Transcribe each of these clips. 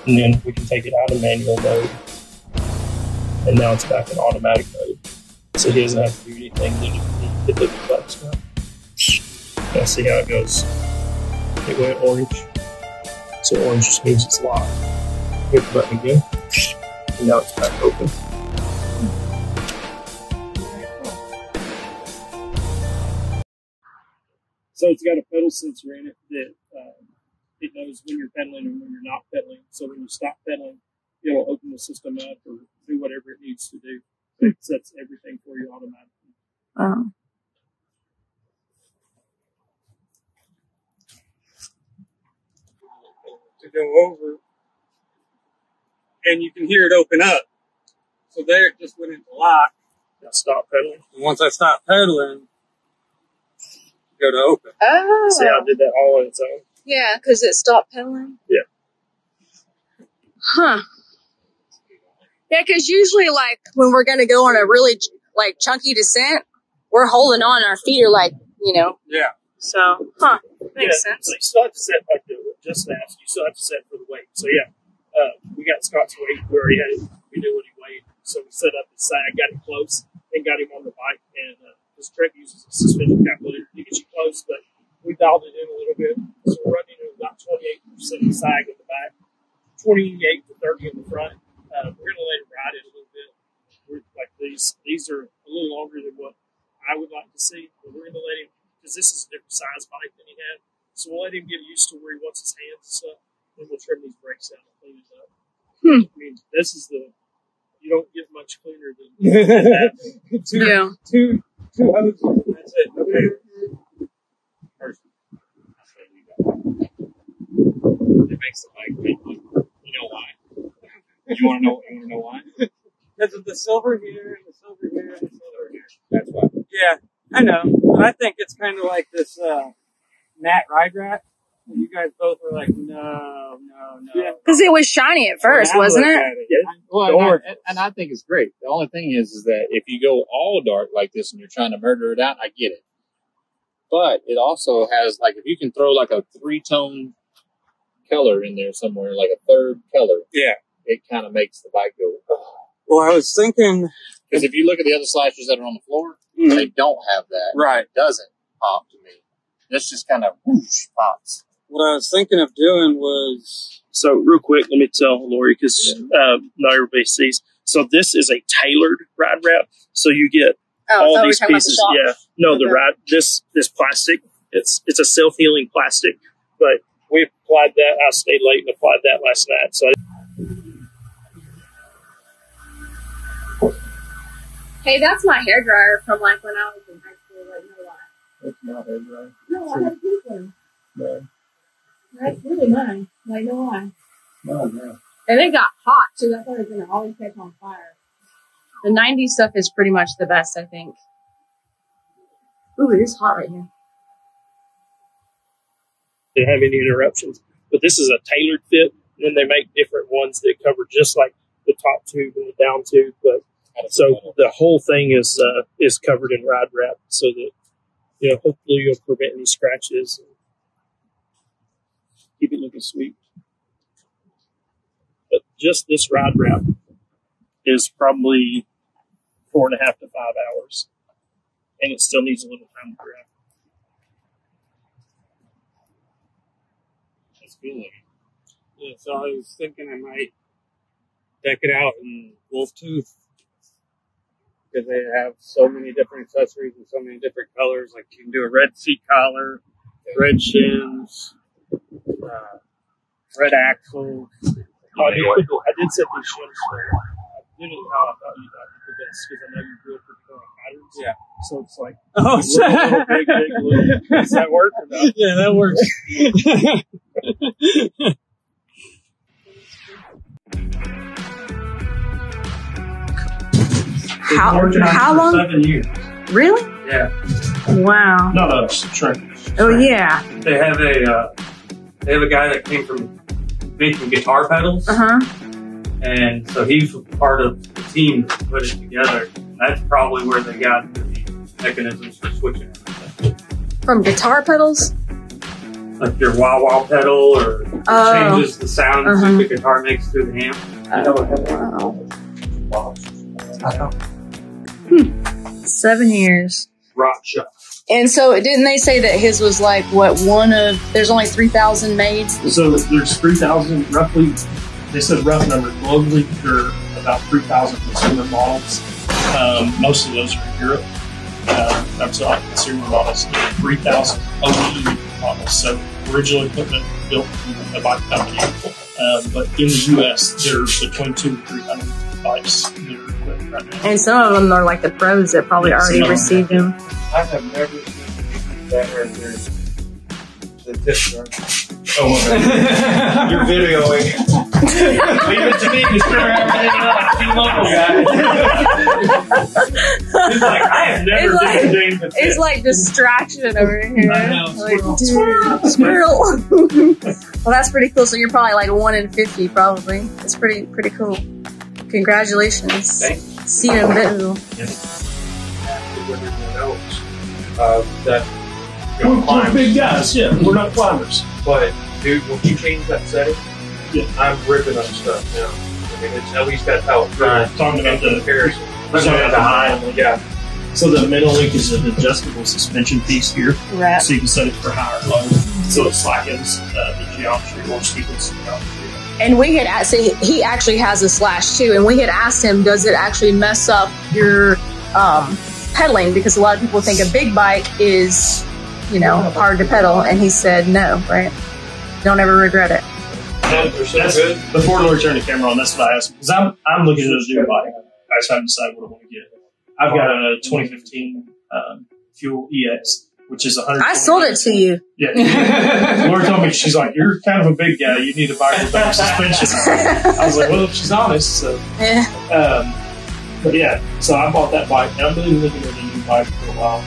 And then we can take it out of manual mode. And now it's back in automatic mode. So he doesn't have to do anything. Then he hit the buttons now. Now see how it goes. It went orange. So orange just means it's locked. Hit the button again. And now it's back open. So it's got a pedal sensor in it that it knows when you're pedaling and when you're not pedaling. So when you stop pedaling, it'll open the system up or do whatever it needs to do. It sets everything for you automatically. To go over, and you can hear it open up. So there it just went into lock. Now stop pedaling. And once I stop pedaling, go to open. Oh. See how it did that all on its own? Yeah, because it stopped pedaling. Yeah. Huh. Yeah, because usually, like, when we're going to go on a really, like, chunky descent, we're holding on. Our feet are, like, you know. Yeah. So, makes sense. So you still have to set, like, just that. You still have to set for the weight. So, yeah, we got Scott's weight. We already had it. We knew what he weighed. So we set up his side, got him close, and got him on the bike. And this Trek uses a suspension calculator to get you close, but we dialed it in a little bit. So we're running at about 28% sag in the back, 28 to 30 in the front. We're going to let it ride it a little bit. We're like these are a little longer than what I would like to see, but we're going to let him, because this is a different size bike than he had. So we'll let him get used to where he wants his hands and stuff, and we'll trim these brakes out and clean it up. I mean, this is you don't get much cleaner than that. Two hoses, and that's it. Okay. It makes the bike big. You know why? You want to know why? Because of the silver here, and the silver here, and the silver here. That's why. Yeah, I know. But I think it's kind of like this Nat Ride Rat. You guys both were like, no. Because it was shiny at first, wasn't it? Yeah. Well, and I think it's great. The only thing is that if you go all dark like this and you're trying to murder it out, I get it. But it also has, like, if you can throw like a 3-tone color in there somewhere, like a third color, Yeah. it kind of makes the bike go, oh. Well, I was thinking, Because if you look at the other slashers that are on the floor, they don't have that. Right. It doesn't pop to me. This just kind of whoosh, pops. what I was thinking of doing was, So real quick, let me tell Lori, because not everybody sees. So this is a tailored ride wrap. So you get all these pieces. Yeah, no, the ride this plastic. It's a self-healing plastic. But we applied that. I stayed late and applied that last night. So. Hey, that's my hairdryer from like when I was in high school. Like, no lie. That's not it, right? No, I had a pink one. No. That's really mine. Like, no lie. No, no. And it got hot too. I thought it was gonna always catch on fire. The 90s stuff is pretty much the best, I think. Ooh, it is hot right here. Didn't have any interruptions. But this is a tailored fit. And then they make different ones that cover just like the top tube and the down tube. But so the whole thing is covered in ride wrap, so that hopefully you'll prevent any scratches and keep it looking sweet. But just this ride wrap is probably 4.5 to 5 hours, and it still needs a little time to dry. That's cool. yeah, so I was thinking I might deck it out in wolf tooth. Because they have so many different accessories and so many different colors. Like you can do a red seat collar, red shims, red axle. I did set these shims for. I didn't know how I thought you'd like the best because I know you grew up with patterns. Yeah. So it's like Oh, little, big, little. Does that work or not? yeah, that works. How long? 7 years. Really? Yeah. Wow. Not us, Trent. Oh yeah. They have a guy that came from making guitar pedals. And so he's part of the team that put it together. And that's probably where they got the mechanisms for switching it. From guitar pedals? Like your wah wah pedal, or it changes the sound that the guitar makes through the amp. Wow. 7 years. Rock shop. And so didn't they say that his was like, what, there's only 3,000 made? So there's 3,000 roughly. They said rough number globally. There are about 3,000 consumer models. Most of those are in Europe. I'm sorry, consumer models. 3,000 OE models. So original equipment built in the bike company. But in the U.S., there's between 200 and 300 bikes that are equipped right now. And some of them are like the pros that probably already received them. I have never seen that right there. The tip jar. Oh, You're videoing. leave it to me to screw everything up. You local guy. He's like, I have never James. It's like distraction over here. I know. Like, squirrel. Well, that's pretty cool. So you're probably like 1 in 50, probably. It's pretty cool. Congratulations. Thanks. See you in Bentonville. We're big guys, yeah. We're not climbers. But, dude, when you change that setting, I'm ripping up stuff now. I mean, at least that's how it's done. Talking about the comparison. Yeah. So the Menolink is an adjustable suspension piece here. Right. So you can set it for high or low. So it slackens the geometry or sequence geometry. And we had asked, he actually has a slash too, and we had asked him, does it actually mess up your pedaling? Because a lot of people think a big bike is, hard to pedal, and he said no, right? Don't ever regret it. Before Lord turned the camera on, that's what I asked him. Because I'm looking at a new bike. I just haven't decided what I want to get. I've got a 2015 Fuel EX, which is 100. I sold it to you. Yeah. Laura told me, she's like, you're kind of a big guy. You need a bike with better suspension. I was like, well, she's honest. So. Yeah. But yeah, so I bought that bike. And I've been looking at a new bike for a while.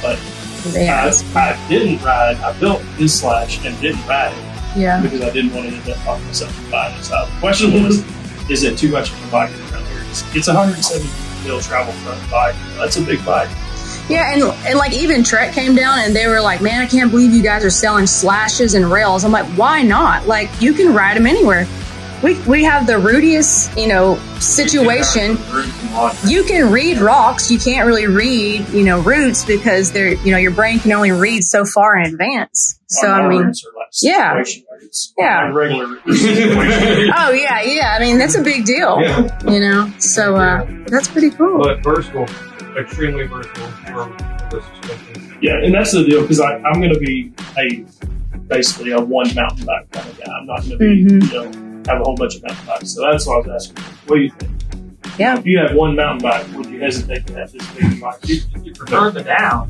But I didn't ride. I built this Slash and didn't ride it. Yeah. Because I didn't want to end up talking myself into buying it. So the question was, is it too much of a bike around here? It's a 170 mil travel front bike. That's a big bike. Yeah, and like even Trek came down and they were like, man, I can't believe you guys are selling Slashes and rails. I'm like, why not? Like, you can ride them anywhere. We have the rootiest, situation. You can read rocks. You can't really read, roots because they're, your brain can only read so far in advance. So, I mean, yeah. Regular. Oh, yeah. I mean, that's a big deal, So, that's pretty cool. But versatile, extremely versatile from the suspension. Yeah, and that's the deal because I'm going to be basically a one mountain bike kind of guy. I'm not going to be, have a whole bunch of mountain bikes. So that's why I was asking, what do you think? Yeah. If you have one mountain bike, would you hesitate to have this big bike? You prefer the down.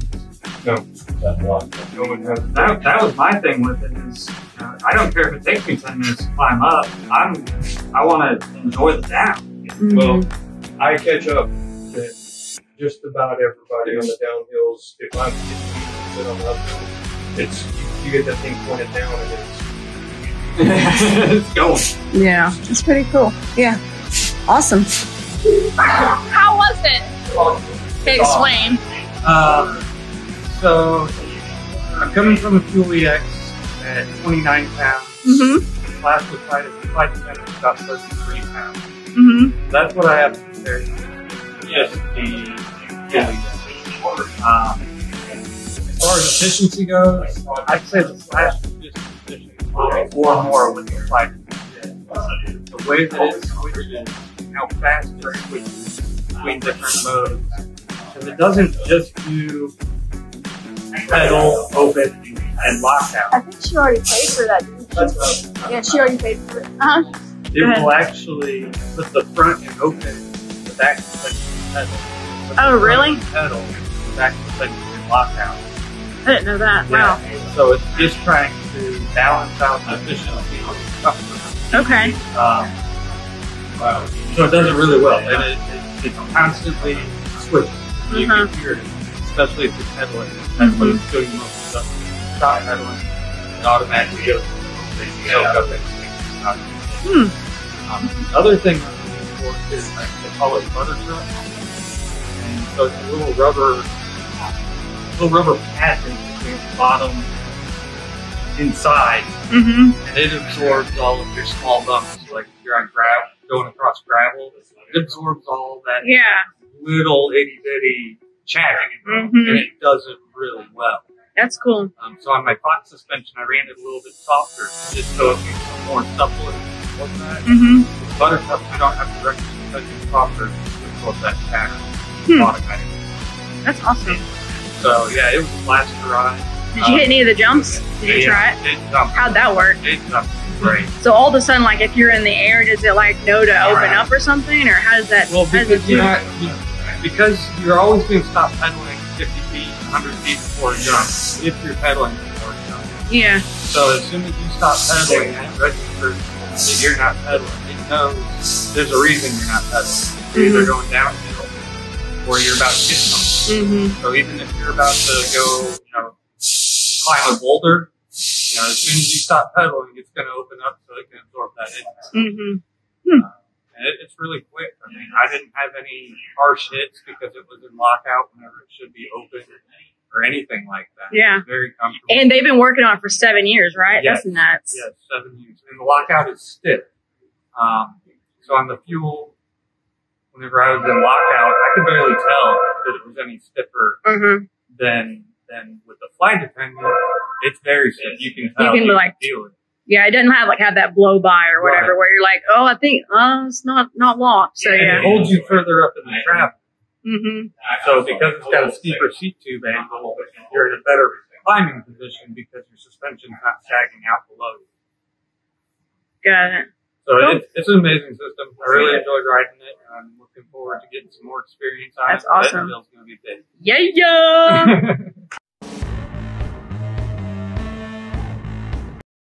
No. That was my thing with it is, I don't care if it takes me 10 minutes to climb up. I want to enjoy the down. Mm-hmm. Well, I catch up to just about everybody on the downhills. If I'm sit on the uphill, it's you get that thing pointed down and It's going. Yeah, it's pretty cool. Yeah, awesome. How was it? Okay, explain. So I'm coming from a Fuel EX at 29 pounds. Mm-hmm. Last was flight attendant about 33 pounds. Mm-hmm. That's what I have to compare to. Just the Fuel EX. As far as efficiency goes, I'd say the Slash is just efficient or more with the flight attendant. The way that it switches, how fast it switches between different modes. Because it doesn't just do pedal, open, and lockout. I think she already paid for that, didn't she? Yeah, she already paid for it. It will actually put the front and open the back suspension pedal. Oh, really? Pedal, the back suspension and lockout. I didn't know that. Wow. Yeah. So it's just trying to balance out the efficiency of the customer. Okay. So it does it really well, and it's constantly switching. You can hear it, especially if you're pedaling. That's what it's doing most of the stuff. Stop pedaling, it automatically goes to the soak up everything. The other thing I'm looking for is they call it butter truck. And so it's a little rubber little rubber pad thing between the bottom inside, Mm-hmm. and it absorbs all of your small bumps. Like if you're on gravel, going across gravel, it absorbs all that Yeah. little itty bitty chatter, Mhm. and it does it really well. That's cool. So on my Fox suspension, I ran it a little bit softer, just so it makes more supple and absorb that. Mm-hmm. With Buttercup, you don't have to run your suspension softer to absorb that chatter. Automatically. That's awesome. So yeah, it was a blast to ride. Did you hit any of the jumps? Did you try it? It jumped. How'd that work? It jumped great. So all of a sudden, like if you're in the air, does it like know to open up or something, or how does that? Well, how does it because do? because you're always going to stop pedaling 50 feet, 100 feet before a jump, if you're pedaling before a jump. Yeah. So as soon as you stop pedaling, it registers that you're not pedaling. It knows there's a reason you're not pedaling. You're either going downhill or you're about to hit something. Mm-hmm. So even if you're about to go, climb a boulder, as soon as you stop pedaling, it's going to open up so it can absorb that impact. Mm-hmm. And it's really quick. I mean, I didn't have any harsh hits because it was in lockout whenever it should be open or anything like that. Yeah. Very comfortable. And they've been working on it for 7 years, right? Yes. That's nuts. Yes, 7 years. And the lockout is stiff. So on the fuel, whenever I was in lockout, I could barely tell that it was any stiffer Mm-hmm. than with the flight attendant. It's very stiff. You can tell. You can like feel it. Yeah, it doesn't have that blow by or whatever Right. where you're like, oh, I think it's not locked. So And yeah. it holds you further up in the traffic. Mm-hmm. So because it's got a steeper seat tube angle, you're in a better climbing position because your suspension's not sagging out below you. Got it. So Cool. it's an amazing system. I really enjoyed riding it. I'm looking forward to getting some more experience on That's it. awesome. Bentonville's going to be big. Yeah.